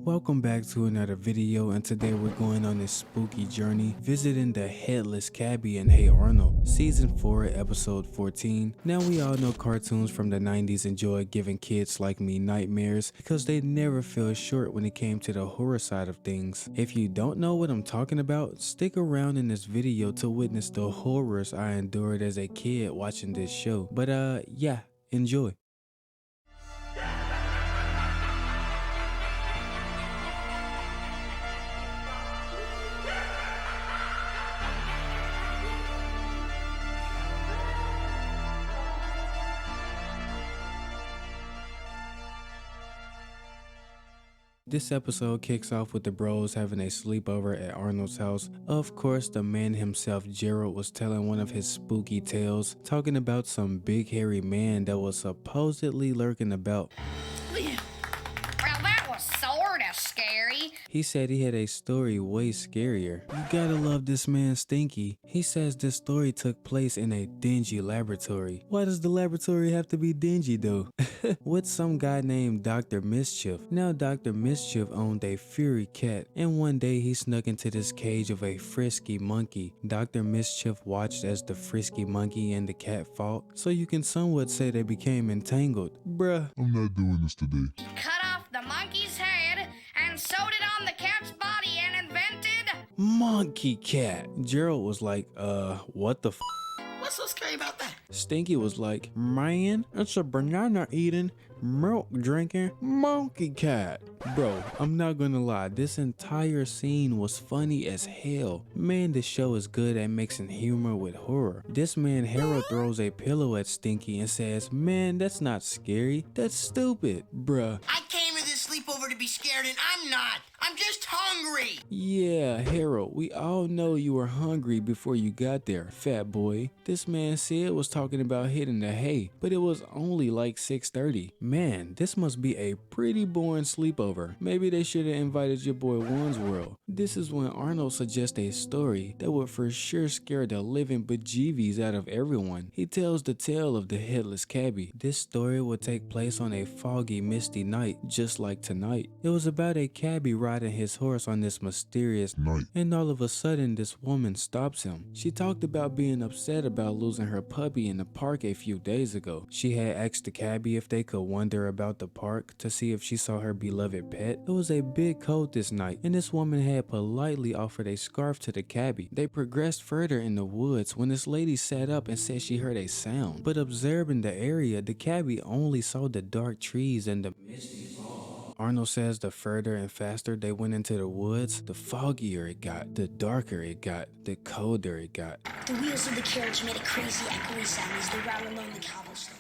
Welcome back to another video, and today we're going on this spooky journey visiting the Headless Cabbie in Hey Arnold, season 4 episode 14. Now we all know cartoons from the 90s enjoy giving kids like me nightmares because they never fell short when it came to the horror side of things. If you don't know what I'm talking about, stick around in this video to witness the horrors I endured as a kid watching this show. But yeah, enjoy. This episode kicks off with the bros having a sleepover at Arnold's house. Of course, the man himself, Gerald, was telling one of his spooky tales, talking about some big hairy man that was supposedly lurking about. Well, that was sorta scary. He said he had a story way scarier. You gotta love this man Stinky. He says this story took place in a dingy laboratory. Why does the laboratory have to be dingy though? With some guy named Dr. Mischief. Now Dr. Mischief owned a furry cat, and one day he snuck into this cage of a frisky monkey. Dr. Mischief watched as the frisky monkey and the cat fought, so you can somewhat say they became entangled. Bruh. I'm not doing this today. Cut off the monkey's head and sewed it on the cat's body and invented. Monkey cat. Gerald was like, what the f? What's so scary about that? Stinky was like, man, it's a banana eating, milk drinking monkey cat. Bro, I'm not gonna lie, this entire scene was funny as hell. Man, this show is good at mixing humor with horror. This man Harold throws a pillow at Stinky and says, man, that's not scary, that's stupid. Bruh. I came to this sleepover to be scared and I'm not. I'm just hungry. Yeah, Harold, we all know you were hungry before you got there, fat boy. This man said was talking about hitting the hay, but it was only like 6:30. Man, this must be a pretty boring sleepover. Maybe they should have invited your boy Wandsworld. This is when Arnold suggests a story that would for sure scare the living bejeebies out of everyone. He tells the tale of the Headless Cabbie. This story would take place on a foggy, misty night, just like tonight. It was about a cabbie riding his horse on this mysterious Night. and all of a sudden this woman stops him. She talked about being upset about losing her puppy in the park a few days ago. She had asked the cabbie if they could wander about the park to see if she saw her beloved pet. It was a big cold this night, and this woman had politely offered a scarf to the cabbie. They progressed further in the woods when this lady sat up and said she heard a sound. But observing the area, the cabbie only saw the dark trees and the misty fog. Arnold says the further and faster they went into the woods, the foggier it got, the darker it got, the colder it got. The wheels of the carriage made a crazy echoing sound as they rattled along the cobblestones.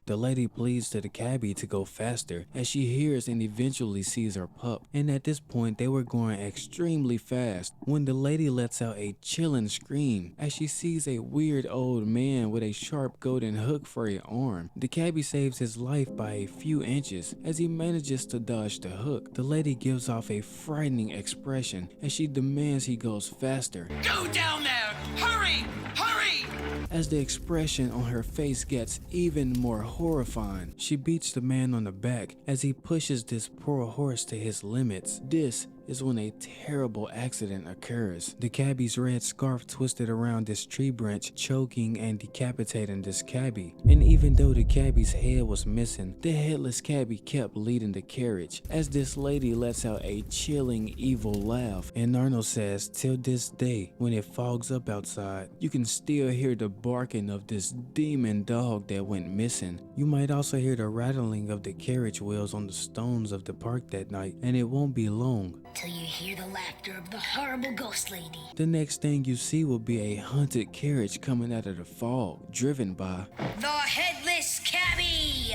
The lady pleads to the cabbie to go faster as she hears and eventually sees her pup. And at this point, they were going extremely fast when the lady lets out a chilling scream as she sees a weird old man with a sharp golden hook for an arm. The cabbie saves his life by a few inches as he manages to dodge the hook. The lady gives off a frightening expression as she demands he goes faster. Go down there! Hurry! Hurry! As the expression on her face gets even more horrifying, she beats the man on the back as he pushes this poor horse to his limits. This is when a terrible accident occurs. The cabbie's red scarf twisted around this tree branch, choking and decapitating this cabbie. And even though the cabbie's head was missing, the Headless Cabbie kept leading the carriage as this lady lets out a chilling, evil laugh. And Arnold says, till this day, when it fogs up outside, you can still hear the barking of this demon dog that went missing. You might also hear the rattling of the carriage wheels on the stones of the park that night, and it won't be long Till you hear the laughter of the horrible ghost lady. the next thing you see will be a haunted carriage coming out of the fog, driven by. The Headless Cabbie.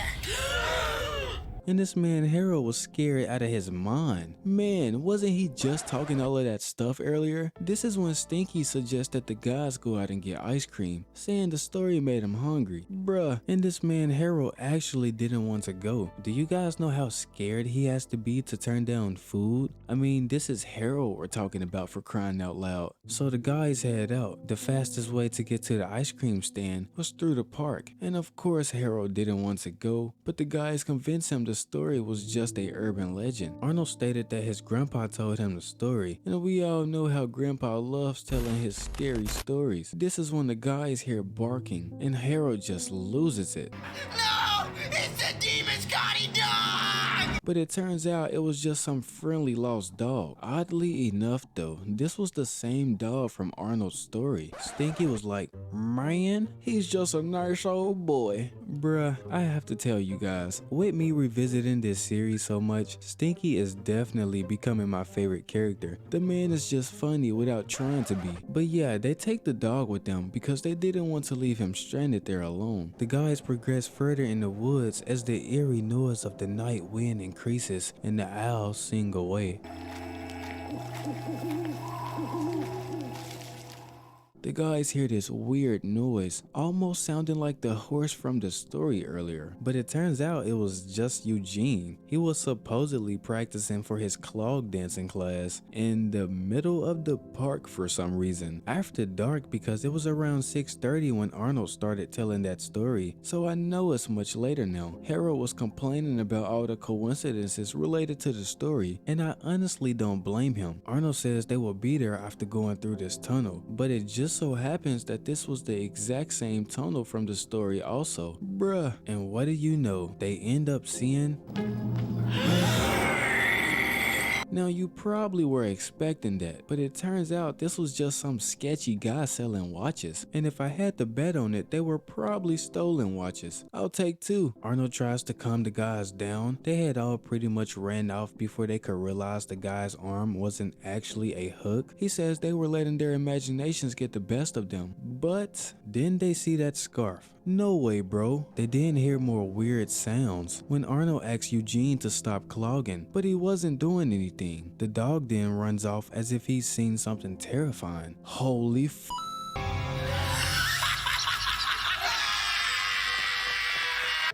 And this man Harold was scared out of his mind. Man, wasn't he just talking all of that stuff earlier? This is when Stinky suggests that the guys go out and get ice cream, saying the story made him hungry. Bruh, and this man Harold actually didn't want to go. Do you guys know how scared he has to be to turn down food? I mean, this is Harold we're talking about, for crying out loud. So the guys head out. The fastest way to get to the ice cream stand was through the park. And of course Harold didn't want to go, but the guys convinced him to the story was just a urban legend. Arnold stated that his grandpa told him the story, and we all know how grandpa loves telling his scary stories. This is when the guys hear barking, and Harold just loses it. No! It's the demon Scotty dog! But it turns out it was just some friendly lost dog. Oddly enough though, this was the same dog from Arnold's story. Stinky was like, man, he's just a nice old boy. Bruh, I have to tell you guys, with me revisiting this series so much, Stinky is definitely becoming my favorite character. The man is just funny without trying to be. But yeah, they take the dog with them because they didn't want to leave him stranded there alone. The guys progress further in the woods as the eerie noise of the night wind increases and the owls sing away. The guys hear this weird noise, almost sounding like the horse from the story earlier, but it turns out it was just Eugene. He was supposedly practicing for his clog dancing class in the middle of the park for some reason, after dark, because it was around 6:30 when Arnold started telling that story, so I know it's much later now. Harold was complaining about all the coincidences related to the story, and I honestly don't blame him. Arnold says they will be there after going through this tunnel, but it just so happens that this was the exact same tunnel from the story also. Bruh. And what do you know? They end up seeing... Now you probably were expecting that, but it turns out this was just some sketchy guy selling watches, and if I had to bet on it, they were probably stolen watches. I'll take two. Arnold tries to calm the guys down. They had all pretty much ran off before they could realize the guy's arm wasn't actually a hook. He says they were letting their imaginations get the best of them, but then they see that scarf. No way, bro. They didn't hear more weird sounds when Arnold asked Eugene to stop clogging, but he wasn't doing anything. The dog then runs off as if he's seen something terrifying. Holy f***.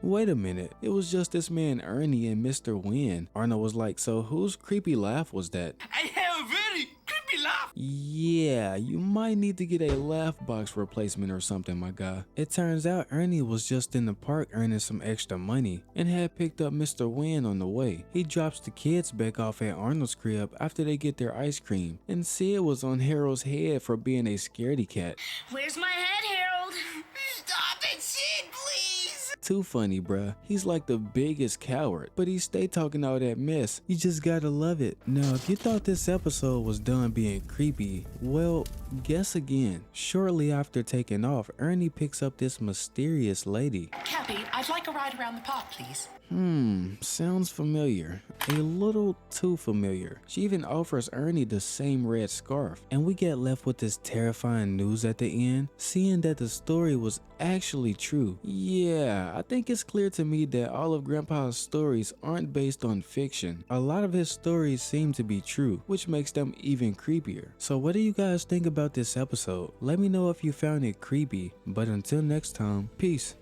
Wait a minute, it was just this man Ernie and Mr. Wynn. Arnold was like, so whose creepy laugh was that? I have a very creepy laugh. Yeah, you might need to get a laugh box replacement or something, my guy. It turns out Ernie was just in the park earning some extra money and had picked up Mr. Wynn on the way. He drops the kids back off at Arnold's crib after they get their ice cream, and Sid was on Harold's head for being a scaredy cat. Where's my head, Harold? Stop it, Sid, please. Too funny, bruh. He's like the biggest coward, but he stay talking all that mess. You just gotta love it. Now, if you thought this episode was done being creepy, well, guess again. Shortly after taking off, Ernie picks up this mysterious lady. Cabby, I'd like a ride around the park, please. Sounds familiar. A little too familiar. She even offers Ernie the same red scarf, and we get left with this terrifying news at the end, seeing that the story was actually true. Yeah, I think it's clear to me that all of Grandpa's stories aren't based on fiction. A lot of his stories seem to be true, which makes them even creepier. So what do you guys think about this episode? Let me know if you found it creepy, but until next time, peace.